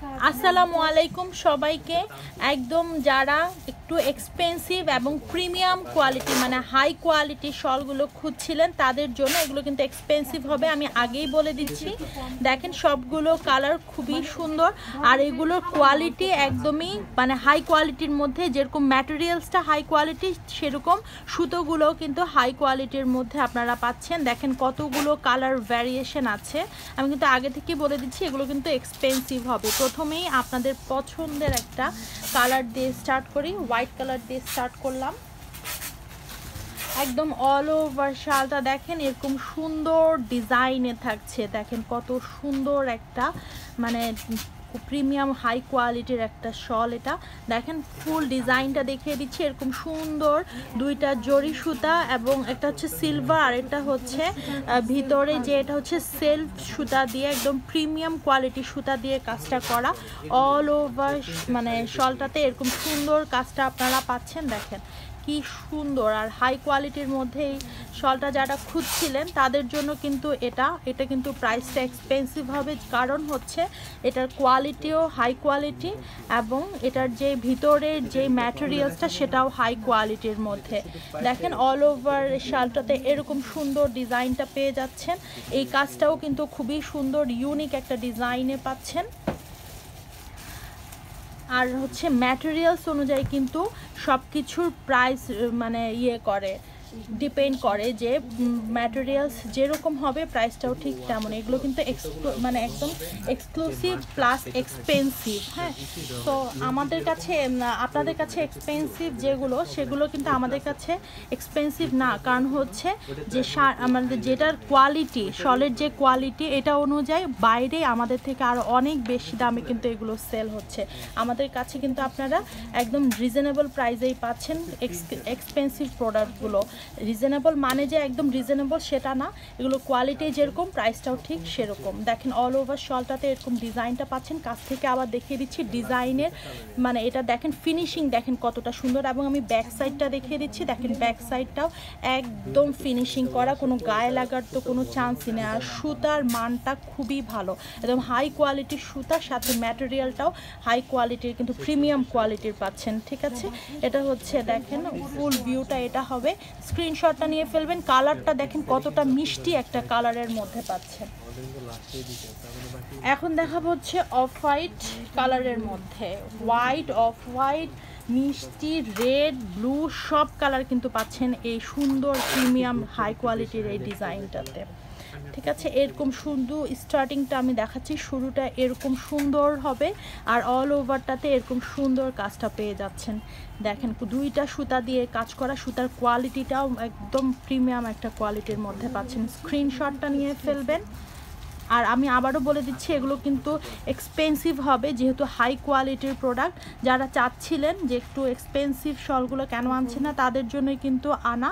আসসালামু আলাইকুম সবাইকে। একদম যারা একটু এক্সপেন্সিভ এবং প্রিমিয়াম কোয়ালিটি মানে হাই কোয়ালিটি শলগুলো খুঁজছিলেন তাদের জন্য এগুলো কিন্তু এক্সপেন্সিভ হবে, আমি আগেই বলে দিচ্ছি। দেখেন সবগুলো কালার খুবই সুন্দর আর এগুলোর কোয়ালিটি একদমই মানে হাই কোয়ালিটির মধ্যে, যেরকম ম্যাটেরিয়ালসটা হাই কোয়ালিটি সেরকম সুতোগুলোও কিন্তু হাই কোয়ালিটির মধ্যে আপনারা পাচ্ছেন। দেখেন কতগুলো কালার ভ্যারিয়েশন আছে, আমি কিন্তু আগে থেকেই বলে দিচ্ছি এগুলো কিন্তু এক্সপেন্সিভ হবে। প্রথমেই আপনাদের পছন্দের একটা কালার দিয়ে স্টার্ট করি, হোয়াইট কালার দিয়ে স্টার্ট করলাম। একদম অল ওভার শালটা দেখেন এরকম সুন্দর ডিজাইনে থাকছে, দেখেন কত সুন্দর একটা মানে প্রিমিয়াম হাই কোয়ালিটির একটা শল। এটা দেখেন ফুল ডিজাইনটা দেখিয়ে দিচ্ছি, এরকম সুন্দর দুইটা জরি সুতা এবং একটা হচ্ছে সিলভার আর এটা হচ্ছে ভিতরে যে এটা হচ্ছে সেলফ সুতা দিয়ে একদম প্রিমিয়াম কোয়ালিটি সুতা দিয়ে কাজটা করা। অল ওভার মানে শলটাতে এরকম সুন্দর কাজটা আপনারা পাচ্ছেন। দেখেন কি সুন্দর আর হাই কোয়ালিটির মধ্যে এই শলটা যারা খুঁজছিলেন তাদের জন্য কিন্তু এটা কিন্তু প্রাইসটা এক্সপেন্সিভ হবে, কারণ হচ্ছে এটার কোয়ালিটিও হাই কোয়ালিটি এবং এটার যে ভিতরের যে ম্যাটেরিয়ালসটা সেটাও হাই কোয়ালিটির মধ্যে। দেখেন অল ওভার শালটাতে এরকম সুন্দর ডিজাইনটা পেয়ে যাচ্ছেন, এই কাজটাও কিন্তু খুবই সুন্দর ইউনিক একটা ডিজাইনে পাচ্ছেন। আর হচ্ছে ম্যাটেরিয়ালস অনুযায়ী কিন্তু সব কিছুর প্রাইস মানে ডিপেন্ড করে যে ম্যাটেরিয়ালস যেরকম হবে প্রাইসটাও ঠিক তেমন। এগুলো কিন্তু মানে একদম এক্সক্লুসিভ প্লাস এক্সপেন্সিভ। হ্যাঁ, তো আমাদের কাছে আপনাদের কাছে এক্সপেন্সিভ যেগুলো সেগুলো কিন্তু আমাদের কাছে এক্সপেন্সিভ না, কারণ হচ্ছে যে আমাদের যেটার কোয়ালিটি শলের যে কোয়ালিটি এটা অনুযায়ী বাইরে আমাদের থেকে আরও অনেক বেশি দামে কিন্তু এগুলো সেল হচ্ছে। আমাদের কাছে কিন্তু আপনারা একদম রিজনেবল প্রাইসেই পাচ্ছেন এক্সপেন্সিভ প্রোডাক্টগুলো। রিজনেবল মানে যে একদম রিজনেবল সেটা না, এগুলো কোয়ালিটি যেরকম প্রাইসটাও ঠিক সেরকম। দেখেন অল ওভার শলটাতে এরকম ডিজাইনটা পাচ্ছেন, কাছ থেকে আবার দেখিয়ে দিচ্ছি ডিজাইনের মানে এটা দেখেন ফিনিশিং দেখেন কতটা সুন্দর, এবং আমি ব্যাক সাইডটা দেখিয়ে দিচ্ছি। দেখেন ব্যাক সাইডটাও একদম ফিনিশিং করা, কোনো গায়ে লাগার তো কোনো চান্সই নেই। আর সুতার মানটা খুবই ভালো, একদম হাই কোয়ালিটির সুতার সাথে ম্যাটেরিয়ালটাও হাই কোয়ালিটির কিন্তু প্রিমিয়াম কোয়ালিটির পাচ্ছেন। ঠিক আছে, এটা হচ্ছে দেখেন ফুল ভিউটা এটা হবে, স্ক্রিনশটটা নিয়ে ফেলবেন। কালারটা দেখেন কতটা মিষ্টি একটা কালারের মধ্যে পাচ্ছেন। এখন দেখাবো হচ্ছে অফ হোয়াইট কালারের মধ্যে, হোয়াইট অফ হোয়াইট মিষ্টি রেড ব্লু সব কালার কিন্তু পাচ্ছেন এই সুন্দর প্রিমিয়াম হাই কোয়ালিটির এই ডিজাইনটাতে। ঠিক আছে, এরকম সুন্দর স্টার্টিংটা আমি দেখাচ্ছি, শুরুটা এরকম সুন্দর হবে আর অল ওভারটাতে এরকম সুন্দর কাজটা পেয়ে যাচ্ছেন। দেখেন দুইটা সুতা দিয়ে কাজ করা, সুতার কোয়ালিটিটাও একদম প্রিমিয়াম একটা কোয়ালিটির মধ্যে পাচ্ছেন। স্ক্রিনশটটা নিয়ে ফেলবেন। আর আমি আবারও বলে দিচ্ছি এগুলো কিন্তু এক্সপেন্সিভ হবে যেহেতু হাই কোয়ালিটির প্রোডাক্ট। যারা চাচ্ছিলেন যে একটু এক্সপেন্সিভ শলগুলো কেন আনছে না তাদের জন্যই কিন্তু আনা।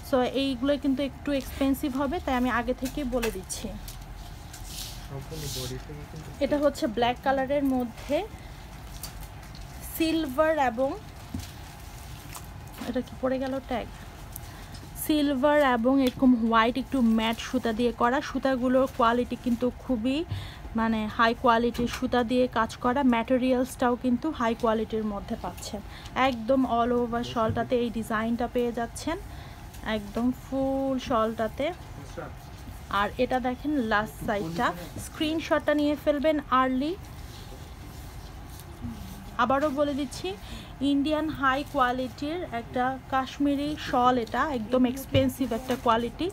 সো এইগুলো কিন্তু একটু এক্সপেন্সিভ হবে, তাই আমি আগে থেকেই বলে দিচ্ছি। এটা হচ্ছে ব্ল্যাক কালারের মধ্যে সিলভার এবং এটা কি পড়ে গেল ট্যাগ, সিলভার এবং এরকম হোয়াইট একটু ম্যাট সুতা দিয়ে করা। সুতাগুলোর কোয়ালিটি কিন্তু খুবই মানে হাই কোয়ালিটির সুতা দিয়ে কাজ করা, ম্যাটেরিয়ালসটাও কিন্তু হাই কোয়ালিটির মধ্যে পাচ্ছেন। একদম অল ওভার শলটাতে এই ডিজাইনটা পেয়ে যাচ্ছেন একদম ফুল শলটাতে। আর এটা দেখেন লাস্ট সাইডটা, স্ক্রিনশটটা নিয়ে ফেলবেন আর্লি। আবারও বলে দিচ্ছি ইন্ডিয়ান হাই কোয়ালিটির একটা কাশ্মীরি শল, এটা একদম এক্সপেন্সিভ একটা কোয়ালিটি।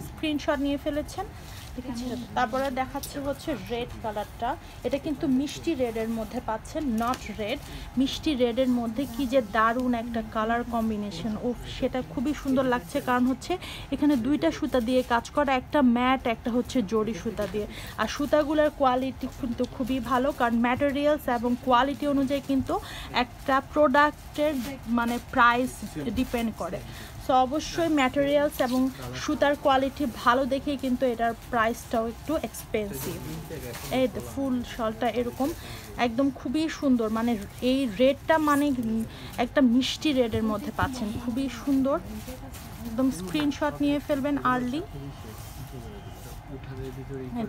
স্ক্রিনশট নিয়ে ফেলেছেন, তারপরে দেখাচ্ছে হচ্ছে রেড কালারটা। এটা কিন্তু মিষ্টি রেডের মধ্যে পাচ্ছেন, নট রেড, মিষ্টি রেডের মধ্যে কি যে দারুণ একটা কালার কম্বিনেশন। ও সেটা খুবই সুন্দর লাগছে, কারণ হচ্ছে এখানে দুইটা সুতা দিয়ে কাজ করা, একটা ম্যাট একটা হচ্ছে জরি সুতা দিয়ে। আর সুতাগুলোর কোয়ালিটি কিন্তু খুবই ভালো, কারণ ম্যাটেরিয়ালস এবং কোয়ালিটি অনুযায়ী কিন্তু একটা প্রোডাক্টের মানে প্রাইস ডিপেন্ড করে। সো অবশ্যই ম্যাটেরিয়ালস এবং সুতার কোয়ালিটি ভালো দেখেই কিন্তু এটার প্রাইসটাও একটু এক্সপেন্সিভ। এই ফুল শলটা এরকম একদম খুবই সুন্দর, মানে এই রেডটা মানে একটা মিষ্টি রেডের মধ্যে পাচ্ছেন, খুবই সুন্দর। একদম স্ক্রিনশট নিয়ে ফেলবেন আর্লি।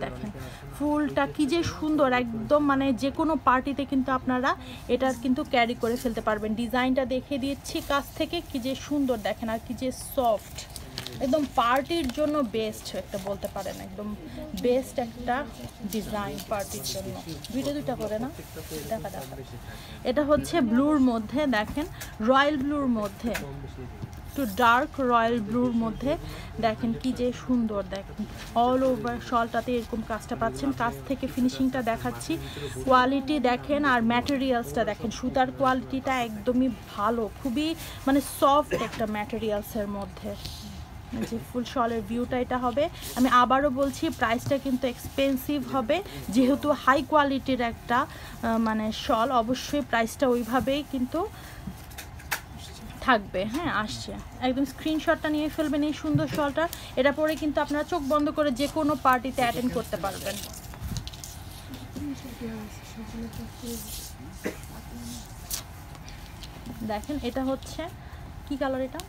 দেখেন ফুলটা কি যে সুন্দর, একদম মানে যে কোনো পার্টিতে কিন্তু আপনারা এটা কিন্তু ক্যারি করে ফেলতে পারবেন। ডিজাইনটা দেখে দিচ্ছি কাছ থেকে, কি যে সুন্দর দেখেন, আর কি যে সফট, একদম পার্টির জন্য বেস্ট একটা বলতে পারেন, একদম বেস্ট একটা ডিজাইন পার্টির জন্য। দুইটা করে না, দেখা দেখা। এটা হচ্ছে ব্লুর মধ্যে, দেখেন রয়্যাল ব্লুর মধ্যে, একটু ডার্ক রয়্যাল ব্লুর মধ্যে দেখেন কি যে সুন্দর। দেখেন অল ওভার শলটাতে এরকম কাজটা পাচ্ছেন। কাছ থেকে ফিনিশিংটা দেখাচ্ছি, কোয়ালিটি দেখেন আর ম্যাটেরিয়ালসটা দেখেন, সুতার কোয়ালিটিটা একদমই ভালো, খুবই মানে সফট একটা ম্যাটেরিয়ালসের মধ্যে। যে ফুল শলের ভিউটা এটা হবে। আমি আবারও বলছি প্রাইসটা কিন্তু এক্সপেন্সিভ হবে, যেহেতু হাই কোয়ালিটির একটা মানে শল, অবশ্যই প্রাইসটা ওইভাবেই কিন্তু থাকবে। হ্যাঁ আসছে, একদম স্ক্রিনশটটা নিয়ে ফেলবেন এই সুন্দর শলটা। এটা পরে কিন্তু আপনারা চোখ বন্ধ করে যে কোনো পার্টিতে অ্যাটেন্ড করতে পারবেন। দেখেন এটা হচ্ছে কি কালার, এটা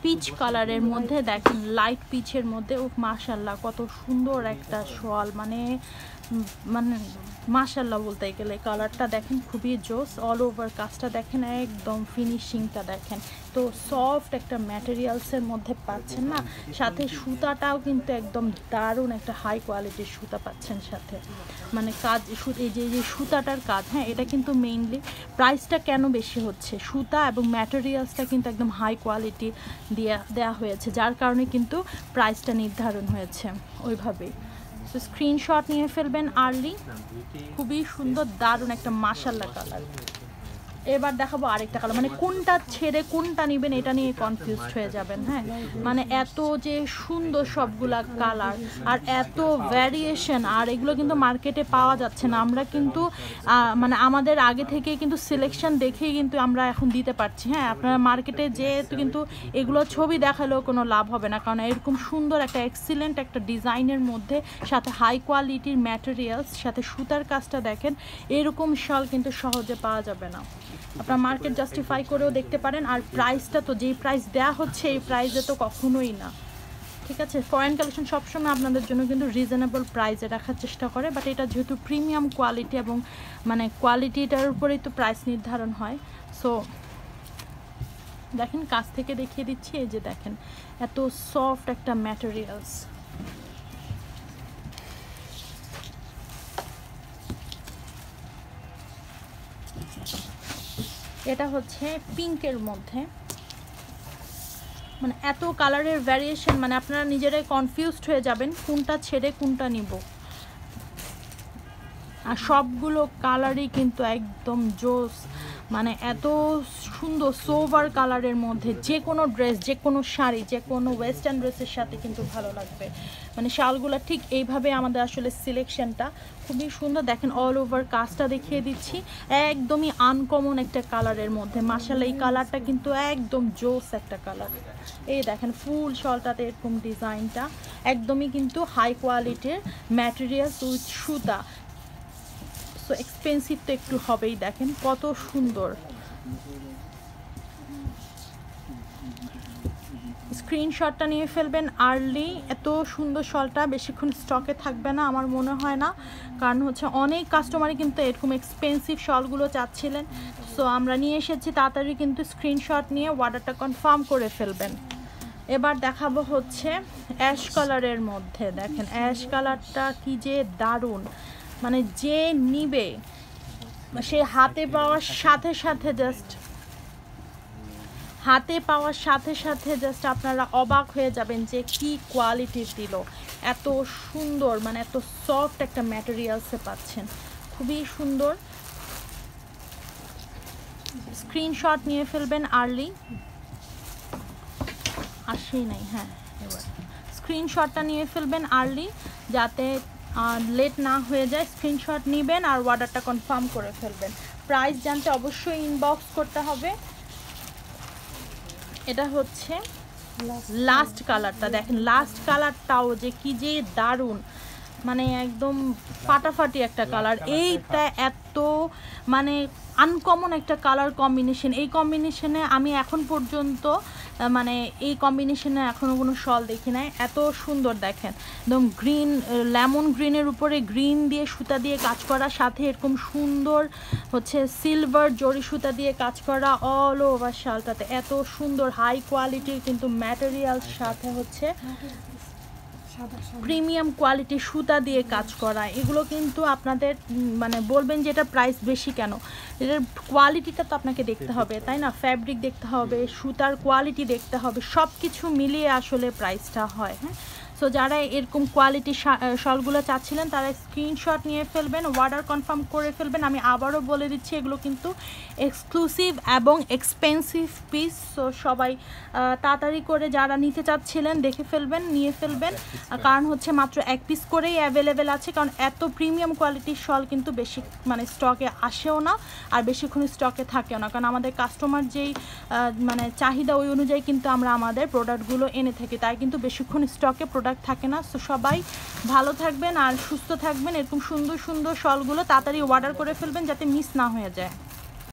পিচ কালারের মধ্যে, দেখেন লাইট পিচের মধ্যে। ও মাশাআল্লাহ কত সুন্দর একটা শল, মানে মাশাআল্লাহ বলতে গেলে কালারটা দেখেন খুবই জোস। অল ওভার কাজটা দেখেন, একদম ফিনিশিংটা দেখেন, তো সফট একটা ম্যাটেরিয়ালসের মধ্যে পাচ্ছেন না, সাথে সুতাটাও কিন্তু একদম দারুণ একটা হাই কোয়ালিটির সুতা পাচ্ছেন সাথে, মানে কাজ এই যে সুতাটার কাজ। হ্যাঁ এটা কিন্তু মেইনলি প্রাইসটা কেন বেশি হচ্ছে, সুতা এবং ম্যাটেরিয়ালসটা কিন্তু একদম হাই কোয়ালিটি দেয়া হয়েছে, যার কারণে কিন্তু প্রাইসটা নির্ধারণ হয়েছে ওইভাবেই। তো স্ক্রিনশট নিয়ে ফেলবেন আর্লি, খুবই সুন্দর দারুণ একটা মাশাআল্লাহ কালার। এবার দেখাবো আরেকটা কালার, মানে কোনটা ছেড়ে কোনটা নেবেন এটা নিয়ে কনফিউজড হয়ে যাবেন। হ্যাঁ মানে এত যে সুন্দর সবগুলা কালার আর এত ভ্যারিয়েশন, আর এগুলো কিন্তু মার্কেটে পাওয়া যাচ্ছে না। আমরা কিন্তু মানে আমাদের আগে থেকে কিন্তু সিলেকশন দেখেই কিন্তু আমরা এখন দিতে পারছি। হ্যাঁ আপনারা মার্কেটে যেহেতু কিন্তু এগুলো ছবি দেখালেও কোনো লাভ হবে না, কারণ এরকম সুন্দর একটা এক্সিলেন্ট একটা ডিজাইনের মধ্যে সাথে হাই কোয়ালিটির ম্যাটেরিয়ালস সাথে সুতার কাজটা দেখেন, এরকম শাল কিন্তু সহজে পাওয়া যাবে না। আপনারা মার্কেট জাস্টিফাই করেও দেখতে পারেন। আর প্রাইসটা তো যেই প্রাইস দেওয়া হচ্ছে এই প্রাইসে তো কখনোই না, ঠিক আছে। ফরেন কালেকশন সবসময় আপনাদের জন্য কিন্তু রিজনেবল প্রাইসে রাখার চেষ্টা করে, বাট এটা যেহেতু প্রিমিয়াম কোয়ালিটি এবং মানে কোয়ালিটিটার উপরেই তো প্রাইস নির্ধারণ হয়। সো দেখেন কাছ থেকে দেখিয়ে দিচ্ছি, এই যে দেখেন এত সফট একটা ম্যাটেরিয়ালস। এটা হচ্ছে পিঙ্কের মধ্যে, মানে এত কালারের ভ্যারিয়েশন, মানে আপনারা নিজেরাই কনফিউজড হয়ে যাবেন কোনটা ছেড়ে কোনটা নিব। আর সবগুলো কালারই কিন্তু একদম জোস, মানে এত সুন্দর সোভার কালারের মধ্যে যে কোনো ড্রেস, যে কোনো শাড়ি, যে কোনো ওয়েস্টার্ন ড্রেসের সাথে কিন্তু ভালো লাগবে। মানে শালগুলো ঠিক এইভাবে আমাদের আসলে সিলেকশনটা খুবই সুন্দর। দেখেন অল ওভার কাজটা দেখিয়ে দিচ্ছি, একদমই আনকমন একটা কালারের মধ্যে। মাশাআল্লাহ এই কালারটা কিন্তু একদম জোস একটা কালার। এই দেখেন ফুল শলটাতে এরকম ডিজাইনটা, একদমই কিন্তু হাই কোয়ালিটির ম্যাটেরিয়ালস উইথ সুতা। সো এক্সপেন্সিভ তো একটু হবেই, দেখেন কত সুন্দর। স্ক্রিনশটটা নিয়ে ফেলবেন আর্লি। এত সুন্দর শলটা বেশিক্ষণ স্টকে থাকবে না আমার মনে হয় না, কারণ হচ্ছে অনেক কাস্টমারই কিন্তু এরকম এক্সপেন্সিভ শলগুলো চাচ্ছিলেন। সো আমরা নিয়ে এসেছি, তাড়াতাড়ি কিন্তু স্ক্রিনশট নিয়ে অর্ডারটা কনফার্ম করে ফেলবেন। এবার দেখাবো হচ্ছে অ্যাশ কালারের মধ্যে, দেখেন অ্যাশ কালারটা কি যে দারুণ, মানে যে নিবে সে হাতে পাওয়ার সাথে সাথে জাস্ট আপনারা অবাক হয়ে যাবেন যে কি কোয়ালিটির দিল, এত সুন্দর, মানে এত সফট একটা ম্যাটেরিয়ালসে পাচ্ছেন, খুবই সুন্দর। স্ক্রিনশট নিয়ে ফেলবেন আর্লি, আসেই নাই। হ্যাঁ এবার স্ক্রিনশটটা নিয়ে ফেলবেন আর্লি, যাতে লেট না হয়ে যায়। স্ক্রিনশট নেবেন আর অর্ডারটা কনফার্ম করে ফেলবেন। প্রাইস জানতে অবশ্যই ইনবক্স করতে হবে। এটা হচ্ছে লাস্ট কালারটা, দেখেন লাস্ট কালারটাও যে কি যে দারুণ, মানে একদম ফাটাফাটি একটা কালার। এইটা এত মানে আনকমন একটা কালার কম্বিনেশন। এই কম্বিনেশনে আমি এখন পর্যন্ত মানে এই কম্বিনেশনে এখনও কোনো শল দেখি নাই। এত সুন্দর দেখেন, একদম গ্রিন, লেমন গ্রিনের উপরে গ্রিন দিয়ে সুতা দিয়ে কাজ করা, সাথে এরকম সুন্দর হচ্ছে সিলভার জরি সুতা দিয়ে কাজ করা অল ওভার শালটাতে। এত সুন্দর হাই কোয়ালিটির কিন্তু ম্যাটেরিয়াল, সাথে হচ্ছে প্রিমিয়াম কোয়ালিটির সুতা দিয়ে কাজ করা। এগুলো কিন্তু আপনাদের মানে বলবেন যে এটা প্রাইস বেশি কেন, এটার কোয়ালিটিটা তো আপনাকে দেখতে হবে, তাই না? ফ্যাব্রিক দেখতে হবে, সুতার কোয়ালিটি দেখতে হবে, সব কিছু মিলিয়ে আসলে প্রাইসটা হয়। হ্যাঁ, সো যারা এরকম কোয়ালিটি শলগুলো চাচ্ছিলেন তারা স্ক্রিনশট নিয়ে ফেলবেন, অর্ডার কনফার্ম করে ফেলবেন। আমি আবারও বলে দিচ্ছি এগুলো কিন্তু এক্সক্লুসিভ এবং এক্সপেন্সিভ পিস। সো সবাই তাড়াতাড়ি করে যারা নিতে চাচ্ছিলেন দেখে ফেলবেন, নিয়ে ফেলবেন, কারণ হচ্ছে মাত্র এক পিস করেই অ্যাভেলেবেল আছে। কারণ এত প্রিমিয়াম কোয়ালিটির শল কিন্তু বেশি মানে স্টকে আসেও না, আর বেশিক্ষণ স্টকে থাকেও না, কারণ আমাদের কাস্টমার যেই মানে চাহিদা ওই অনুযায়ী কিন্তু আমরা আমাদের প্রোডাক্টগুলো এনে থাকি, তাই কিন্তু বেশিক্ষণ স্টকে প্রোডাক্ট থাকে না। সো সবাই ভালো থাকবেন আর সুস্থ থাকবেন। এরকম সুন্দর সুন্দর শলগুলো তাড়াতাড়ি অর্ডার করে ফেলবেন যাতে মিস না হয়ে যায়।